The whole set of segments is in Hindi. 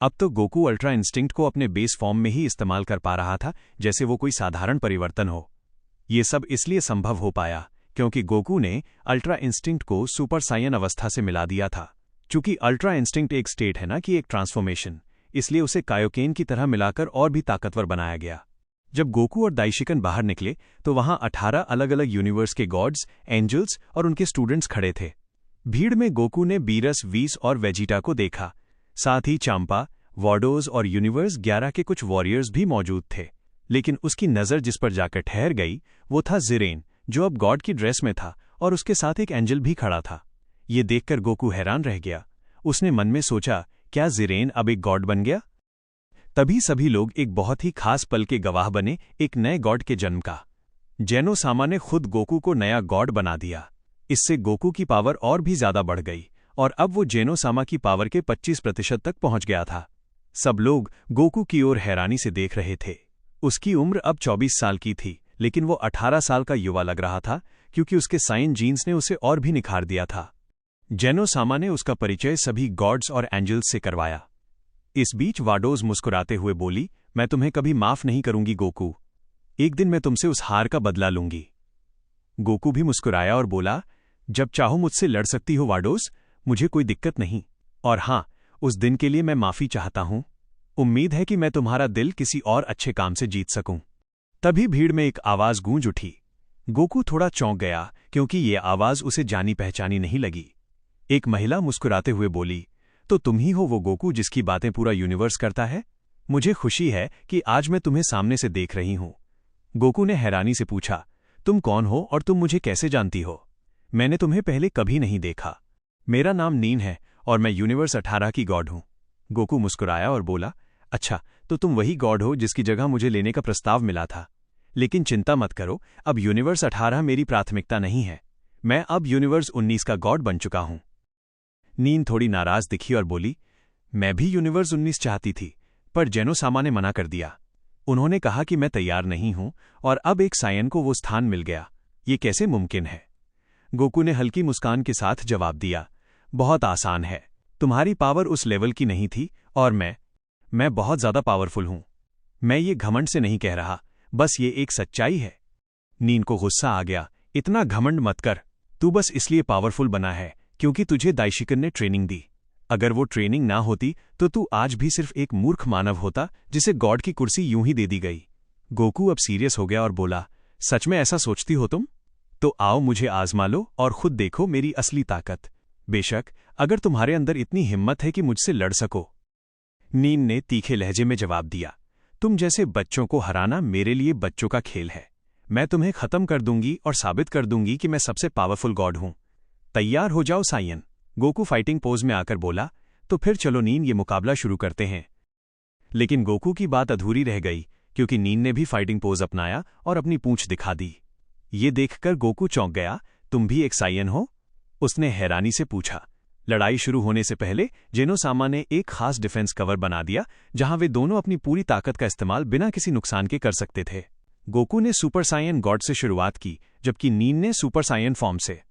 अब तो गोकू अल्ट्रा इंस्टिंक्ट को अपने बेस फॉर्म में ही इस्तेमाल कर पा रहा था, जैसे वो कोई साधारण परिवर्तन हो। ये सब इसलिए संभव हो पाया क्योंकि गोकू ने अल्ट्रा इंस्टिंक्ट को सुपर साइयन अवस्था से मिला दिया था। चूंकि अल्ट्रा इंस्टिंक्ट एक स्टेट है ना कि एक ट्रांसफॉर्मेशन, इसलिए उसे कायोकेन की तरह मिलाकर और भी ताकतवर बनाया गया। जब गोकू और दाइशिकन बाहर निकले तो वहां 18 अलग अलग यूनिवर्स के गॉड्स, एंजल्स और उनके स्टूडेंट्स खड़े थे। भीड़ में गोकू ने बीरस, वीस और वेजिटा को देखा। साथ ही चांपा, वॉर्डोज और यूनिवर्स 11 के कुछ वॉरियर्स भी मौजूद थे। लेकिन उसकी नज़र जिस पर जाकर ठहर गई वो था जिरेन, जो अब गॉड की ड्रेस में था और उसके साथ एक एंजल भी खड़ा था। ये देखकर गोकू हैरान रह गया। उसने मन में सोचा, क्या जिरेन अब एक गॉड बन गया? तभी सभी लोग एक बहुत ही खास पल के गवाह बने, एक नए गॉड के जन्म का। जेनो-सामा ने खुद गोकू को नया गॉड बना दिया। इससे गोकू की पावर और भी ज्यादा बढ़ गई और अब वो जेनो-सामा की पावर के 25% तक पहुंच गया था। सब लोग गोकू की ओर हैरानी से देख रहे थे। उसकी उम्र अब 24 साल की थी, लेकिन वो 18 साल का युवा लग रहा था क्योंकि उसके साइन जीन्स ने उसे और भी निखार दिया था। जेनो-सामा ने उसका परिचय सभी गॉड्स और एंजल्स से करवाया। इस बीच वाडोज मुस्कुराते हुए बोली, मैं तुम्हें कभी माफ नहीं करूंगी गोकू। एक दिन मैं तुमसे उस हार का बदला लूंगी। गोकू भी मुस्कुराया और बोला, जब चाहो मुझसे लड़ सकती हो वाडोज, मुझे कोई दिक्कत नहीं। और हां, उस दिन के लिए मैं माफी चाहता हूं। उम्मीद है कि मैं तुम्हारा दिल किसी और अच्छे काम से जीत सकूं। तभी भीड़ में एक आवाज गूंज उठी। गोकू थोड़ा चौंक गया क्योंकि ये आवाज उसे जानी पहचानी नहीं लगी। एक महिला मुस्कुराते हुए बोली, तो तुम ही हो वो गोकू जिसकी बातें पूरा यूनिवर्स करता है? मुझे खुशी है कि आज मैं तुम्हें सामने से देख रही हूं। गोकू ने हैरानी से पूछा, तुम कौन हो और तुम मुझे कैसे जानती हो? मैंने तुम्हें पहले कभी नहीं देखा। मेरा नाम नीन है और मैं यूनिवर्स 18 की गॉड हूं। गोकू मुस्कुराया और बोला, अच्छा, तो तुम वही गॉड हो जिसकी जगह मुझे लेने का प्रस्ताव मिला था। लेकिन चिंता मत करो, अब यूनिवर्स 18 मेरी प्राथमिकता नहीं है। मैं अब यूनिवर्स 19 का गॉड बन चुका हूं। नीन थोड़ी नाराज दिखी और बोली, मैं भी यूनिवर्स 19 चाहती थी, पर जेनो-सामा ने मना कर दिया। उन्होंने कहा कि मैं तैयार नहीं हूं और अब एक सायन को वो स्थान मिल गया। ये कैसे मुमकिन है? गोकू ने हल्की मुस्कान के साथ जवाब दिया, बहुत आसान है। तुम्हारी पावर उस लेवल की नहीं थी और मैं बहुत ज्यादा पावरफुल हूं। मैं ये घमंड से नहीं कह रहा, बस ये एक सच्चाई है। नीन को गुस्सा आ गया, इतना घमंड मत कर। तू बस इसलिए पावरफुल बना है क्योंकि तुझे दाइशिकन ने ट्रेनिंग दी। अगर वो ट्रेनिंग ना होती तो तू आज भी सिर्फ एक मूर्ख मानव होता जिसे गॉड की कुर्सी यूं ही दे दी गई। गोकू अब सीरियस हो गया और बोला, सच में ऐसा सोचती हो तुम? तो आओ मुझे आजमा लो और खुद देखो मेरी असली ताकत। बेशक, अगर तुम्हारे अंदर इतनी हिम्मत है कि मुझसे लड़ सको। नीन ने तीखे लहजे में जवाब दिया, तुम जैसे बच्चों को हराना मेरे लिए बच्चों का खेल है। मैं तुम्हें खत्म कर दूंगी और साबित कर दूंगी कि मैं सबसे पावरफुल गॉड हूं। तैयार हो जाओ सायन। गोकू फाइटिंग पोज में आकर बोला, तो फिर चलो नीन, ये मुकाबला शुरू करते हैं। लेकिन गोकू की बात अधूरी रह गई क्योंकि नीन ने भी फाइटिंग पोज अपनाया और अपनी पूंछ दिखा दी। ये देखकर गोकू चौंक गया, तुम भी एक सायन हो? उसने हैरानी से पूछा। लड़ाई शुरू होने से पहले जेनो-सामा ने एक खास डिफेंस कवर बना दिया जहां वे दोनों अपनी पूरी ताकत का इस्तेमाल बिना किसी नुकसान के कर सकते थे। गोकू ने सुपर सायन गॉड से शुरुआत की, जबकि नीन ने सुपर सायन फॉर्म से।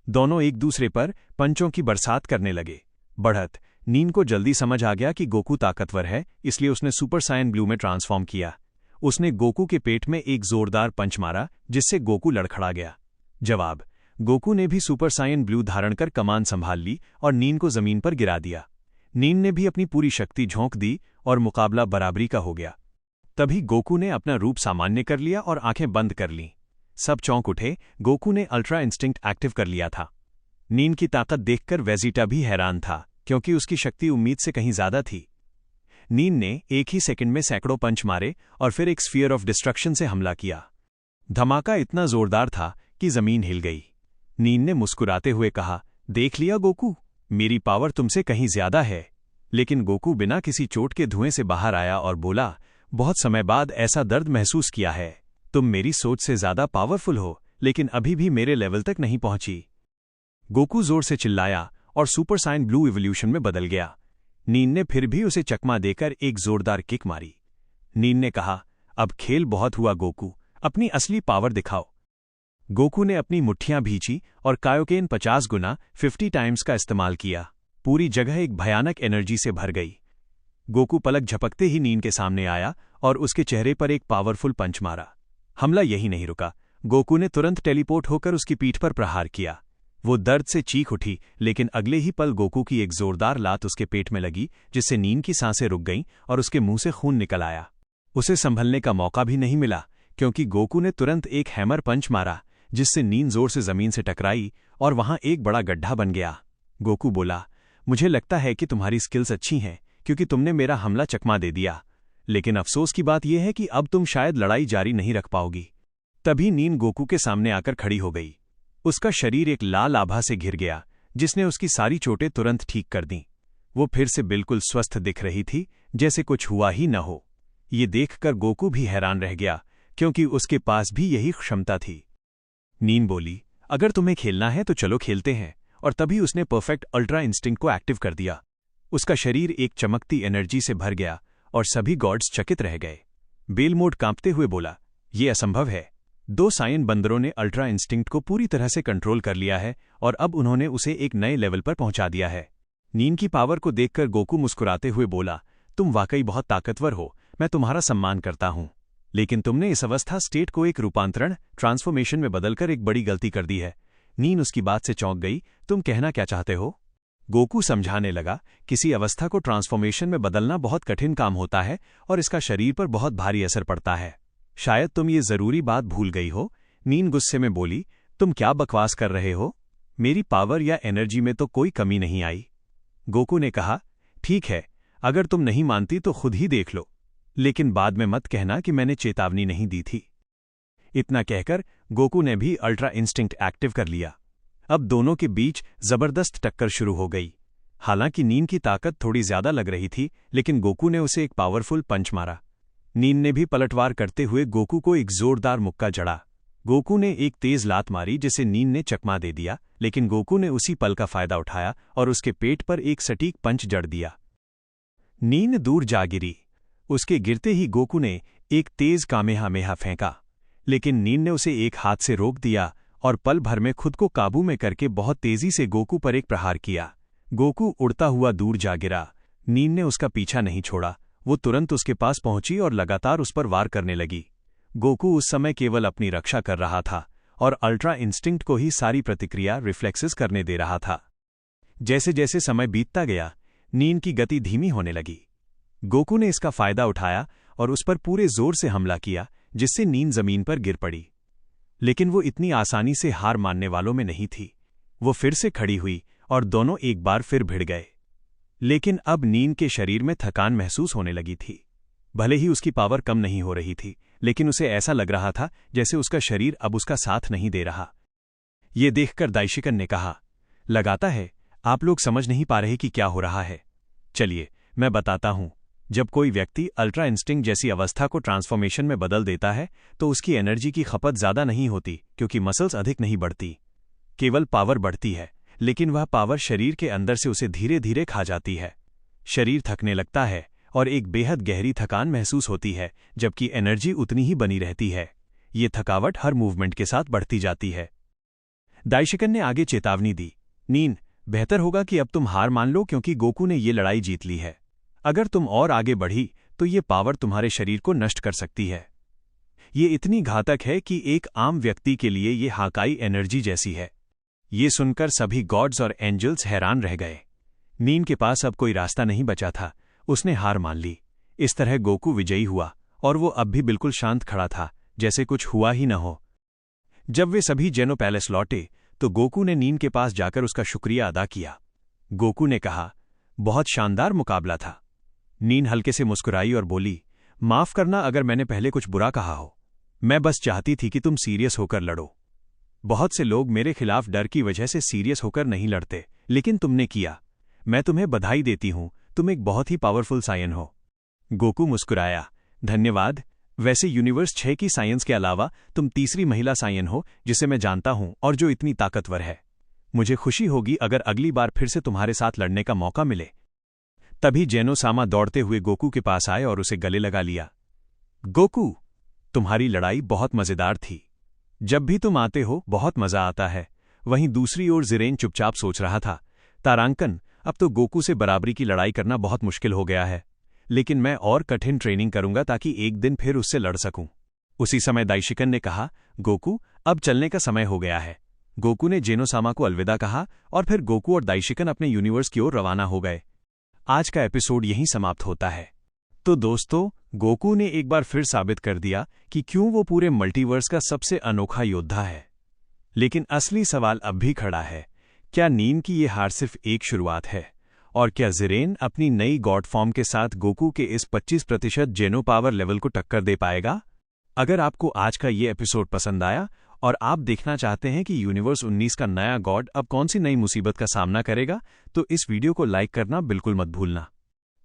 दोनों एक दूसरे पर पंचों की बरसात करने लगे। बढ़त नीन को जल्दी समझ आ गया कि गोकू ताकतवर है, इसलिए उसने सुपर सायन ब्लू में ट्रांसफॉर्म किया। उसने गोकू के पेट में एक जोरदार पंच मारा जिससे गोकू लड़खड़ा गया। जवाब, गोकू ने भी सुपर सायन ब्लू धारण कर कमान संभाल ली और नीन को जमीन पर गिरा दिया। नीन ने भी अपनी पूरी शक्ति झोंक दी और मुकाबला बराबरी का हो गया। तभी गोकू ने अपना रूप सामान्य कर लिया और आंखें बंद कर लीं। सब चौंक उठे, गोकू ने अल्ट्रा इंस्टिंक्ट एक्टिव कर लिया था। नीन की ताकत देखकर वेजिटा भी हैरान था क्योंकि उसकी शक्ति उम्मीद से कहीं ज्यादा थी। नीन ने एक ही सेकंड में सैकड़ों पंच मारे और फिर एक स्फीयर ऑफ डिस्ट्रक्शन से हमला किया। धमाका इतना जोरदार था कि जमीन हिल गई। नीन ने मुस्कुराते हुए कहा, देख लिया गोकू, मेरी पावर तुमसे कहीं ज्यादा है। लेकिन गोकू बिना किसी चोट के धुएं से बाहर आया और बोला, बहुत समय बाद ऐसा दर्द महसूस किया है। तुम मेरी सोच से ज्यादा पावरफुल हो, लेकिन अभी भी मेरे लेवल तक नहीं पहुंची। गोकू जोर से चिल्लाया और सुपर साइन ब्लू इवोल्यूशन में बदल गया। नीन ने फिर भी उसे चकमा देकर एक जोरदार किक मारी। नीन ने कहा, अब खेल बहुत हुआ गोकू, अपनी असली पावर दिखाओ। गोकू ने अपनी मुट्ठियां भींची और कायोकेन 50 गुना 50 टाइम्स का इस्तेमाल किया। पूरी जगह एक भयानक एनर्जी से भर गई। गोकू पलक झपकते ही नीन के सामने आया और उसके चेहरे पर एक पावरफुल पंच मारा। हमला यही नहीं रुका, गोकू ने तुरंत टेलीपोर्ट होकर उसकी पीठ पर प्रहार किया। वो दर्द से चीख उठी, लेकिन अगले ही पल गोकू की एक जोरदार लात उसके पेट में लगी, जिससे नीन की सांसें रुक गईं और उसके मुंह से खून निकल आया। उसे संभलने का मौका भी नहीं मिला, क्योंकि गोकू ने तुरंत एक हैमर पंच मारा, जिससे नीन जोर से जमीन से टकराई और वहां एक बड़ा गड्ढा बन गया। गोकू बोला, मुझे लगता है कि तुम्हारी स्किल्स अच्छी हैं, क्योंकि तुमने मेरा हमला चकमा दे दिया, लेकिन अफसोस की बात यह है कि अब तुम शायद लड़ाई जारी नहीं रख पाओगी। तभी नीन गोकू के सामने आकर खड़ी हो गई। उसका शरीर एक लाल आभा से घिर गया, जिसने उसकी सारी चोटें तुरंत ठीक कर दीं। वो फिर से बिल्कुल स्वस्थ दिख रही थी, जैसे कुछ हुआ ही न हो। ये देखकर गोकू भी हैरान रह गया, क्योंकि उसके पास भी यही क्षमता थी। नीन बोली, अगर तुम्हें खेलना है तो चलो खेलते हैं, और तभी उसने परफेक्ट अल्ट्रा इंस्टिंक्ट को एक्टिव कर दिया। उसका शरीर एक चमकती एनर्जी से भर गया और सभी गॉड्स चकित रह गए। बेलमोड कांपते हुए बोला, ये असंभव है। 2 सायन बंदरों ने अल्ट्रा इंस्टिंक्ट को पूरी तरह से कंट्रोल कर लिया है और अब उन्होंने उसे एक नए लेवल पर पहुंचा दिया है। नीन की पावर को देखकर गोकू मुस्कुराते हुए बोला, तुम वाकई बहुत ताकतवर हो, मैं तुम्हारा सम्मान करता हूं। लेकिन तुमने इस अवस्था स्टेट को एक रूपांतरण ट्रांसफॉर्मेशन में बदलकर एक बड़ी गलती कर दी है। नीन उसकी बात से चौंक गई, तुम कहना क्या चाहते हो? गोकू समझाने लगा, किसी अवस्था को ट्रांसफॉर्मेशन में बदलना बहुत कठिन काम होता है और इसका शरीर पर बहुत भारी असर पड़ता है। शायद तुम ये जरूरी बात भूल गई हो। नीन गुस्से में बोली, तुम क्या बकवास कर रहे हो? मेरी पावर या एनर्जी में तो कोई कमी नहीं आई। गोकू ने कहा, ठीक है, अगर तुम नहीं मानती तो खुद ही देख लो, लेकिन बाद में मत कहना कि मैंने चेतावनी नहीं दी थी। इतना कहकर गोकू ने भी अल्ट्रा इंस्टिंक्ट एक्टिव कर लिया। अब दोनों के बीच जबरदस्त टक्कर शुरू हो गई। हालांकि नीन की ताकत थोड़ी ज्यादा लग रही थी, लेकिन गोकू ने उसे एक पावरफुल पंच मारा। नीन ने भी पलटवार करते हुए गोकू को एक जोरदार मुक्का जड़ा। गोकू ने एक तेज लात मारी, जिसे नीन ने चकमा दे दिया, लेकिन गोकू ने उसी पल का फायदा उठाया और उसके पेट पर एक सटीक पंच जड़ दिया। नीन दूर जा गिरी। उसके गिरते ही गोकू ने एक तेज कामेहामेहा फेंका, लेकिन नीन ने उसे एक हाथ से रोक दिया और पल भर में खुद को काबू में करके बहुत तेजी से गोकू पर एक प्रहार किया। गोकू उड़ता हुआ दूर जा गिरा। नीन ने उसका पीछा नहीं छोड़ा। वो तुरंत उसके पास पहुंची और लगातार उस पर वार करने लगी। गोकू उस समय केवल अपनी रक्षा कर रहा था और अल्ट्रा इंस्टिंक्ट को ही सारी प्रतिक्रिया रिफ्लेक्सेस करने दे रहा था। जैसे जैसे समय बीतता गया, नीन की गति धीमी होने लगी। गोकू ने इसका फायदा उठाया और उस पर पूरे जोर से हमला किया, जिससे नीन जमीन पर गिर पड़ी। लेकिन वो इतनी आसानी से हार मानने वालों में नहीं थी। वो फिर से खड़ी हुई और दोनों एक बार फिर भिड़ गए। लेकिन अब नीन के शरीर में थकान महसूस होने लगी थी। भले ही उसकी पावर कम नहीं हो रही थी, लेकिन उसे ऐसा लग रहा था जैसे उसका शरीर अब उसका साथ नहीं दे रहा। ये देखकर दाइशिकन ने कहा, लगाता है आप लोग समझ नहीं पा रहे कि क्या हो रहा है। चलिए मैं बताता हूं। जब कोई व्यक्ति अल्ट्रा इंस्टिंक्ट जैसी अवस्था को ट्रांसफॉर्मेशन में बदल देता है, तो उसकी एनर्जी की खपत ज्यादा नहीं होती, क्योंकि मसल्स अधिक नहीं बढ़ती। केवल पावर बढ़ती है, लेकिन वह पावर शरीर के अंदर से उसे धीरे धीरे खा जाती है। शरीर थकने लगता है और एक बेहद गहरी थकान महसूस होती है, जबकि एनर्जी उतनी ही बनी रहती है। ये थकावट हर मूवमेंट के साथ बढ़ती जाती है। दाइशिकन ने आगे चेतावनी दी, नीन, बेहतर होगा कि अब तुम हार मान लो, क्योंकि गोकू ने ये लड़ाई जीत ली है। अगर तुम और आगे बढ़ी तो ये पावर तुम्हारे शरीर को नष्ट कर सकती है। ये इतनी घातक है कि एक आम व्यक्ति के लिए ये हाकाई एनर्जी जैसी है। ये सुनकर सभी गॉड्स और एंजल्स हैरान रह गए। नीन के पास अब कोई रास्ता नहीं बचा था। उसने हार मान ली। इस तरह गोकू विजयी हुआ और वो अब भी बिल्कुल शांत खड़ा था, जैसे कुछ हुआ ही न हो। जब वे सभी जेनो पैलेस लौटे तो गोकू ने नीन के पास जाकर उसका शुक्रिया अदा किया। गोकू ने कहा, बहुत शानदार मुकाबला था। नीन हल्के से मुस्कुराई और बोली, माफ करना अगर मैंने पहले कुछ बुरा कहा हो। मैं बस चाहती थी कि तुम सीरियस होकर लड़ो। बहुत से लोग मेरे खिलाफ डर की वजह से सीरियस होकर नहीं लड़ते, लेकिन तुमने किया। मैं तुम्हें बधाई देती हूं, तुम एक बहुत ही पावरफुल सायन हो। गोकू मुस्कुराया, धन्यवाद। वैसे यूनिवर्स 6 की साइंस के अलावा तुम तीसरी महिला सायन हो जिसे मैं जानता हूं और जो इतनी ताकतवर है। मुझे खुशी होगी अगर अगली बार फिर से तुम्हारे साथ लड़ने का मौका मिले। तभी जेनो सामा दौड़ते हुए गोकू के पास आए और उसे गले लगा लिया। गोकू, तुम्हारी लड़ाई बहुत मजेदार थी। जब भी तुम आते हो बहुत मजा आता है। वहीं दूसरी ओर जिरेन चुपचाप सोच रहा था, तारांकन, अब तो गोकू से बराबरी की लड़ाई करना बहुत मुश्किल हो गया है। लेकिन मैं और कठिन ट्रेनिंग करूंगा ताकि एक दिन फिर उससे लड़ सकूं। उसी समय दाइशिकन ने कहा, गोकू, अब चलने का समय हो गया है। गोकू ने जेनोसामा को अलविदा कहा और फिर गोकू और दाइशिकन अपने यूनिवर्स की ओर रवाना हो गए। आज का एपिसोड यहीं समाप्त होता है। तो दोस्तों, गोकू ने एक बार फिर साबित कर दिया कि क्यों वो पूरे मल्टीवर्स का सबसे अनोखा योद्धा है। लेकिन असली सवाल अब भी खड़ा है, क्या नीन की ये हार सिर्फ एक शुरुआत है? और क्या जिरेन अपनी नई गॉड फॉर्म के साथ गोकू के इस 25% जेनो पावर लेवल को टक्कर दे पाएगा? अगर आपको आज का ये एपिसोड पसंद आया और आप देखना चाहते हैं कि यूनिवर्स 19 का नया गॉड अब कौन सी नई मुसीबत का सामना करेगा, तो इस वीडियो को लाइक करना बिल्कुल मत भूलना।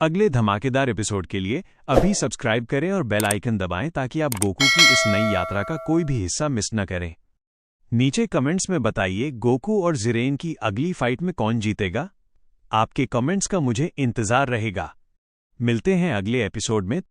अगले धमाकेदार एपिसोड के लिए अभी सब्सक्राइब करें और बेल आइकन दबाएं ताकि आप गोकू की इस नई यात्रा का कोई भी हिस्सा मिस न करें। नीचे कमेंट्स में बताइए, गोकू और जिरेन की अगली फाइट में कौन जीतेगा? आपके कमेंट्स का मुझे इंतजार रहेगा। मिलते हैं अगले एपिसोड में।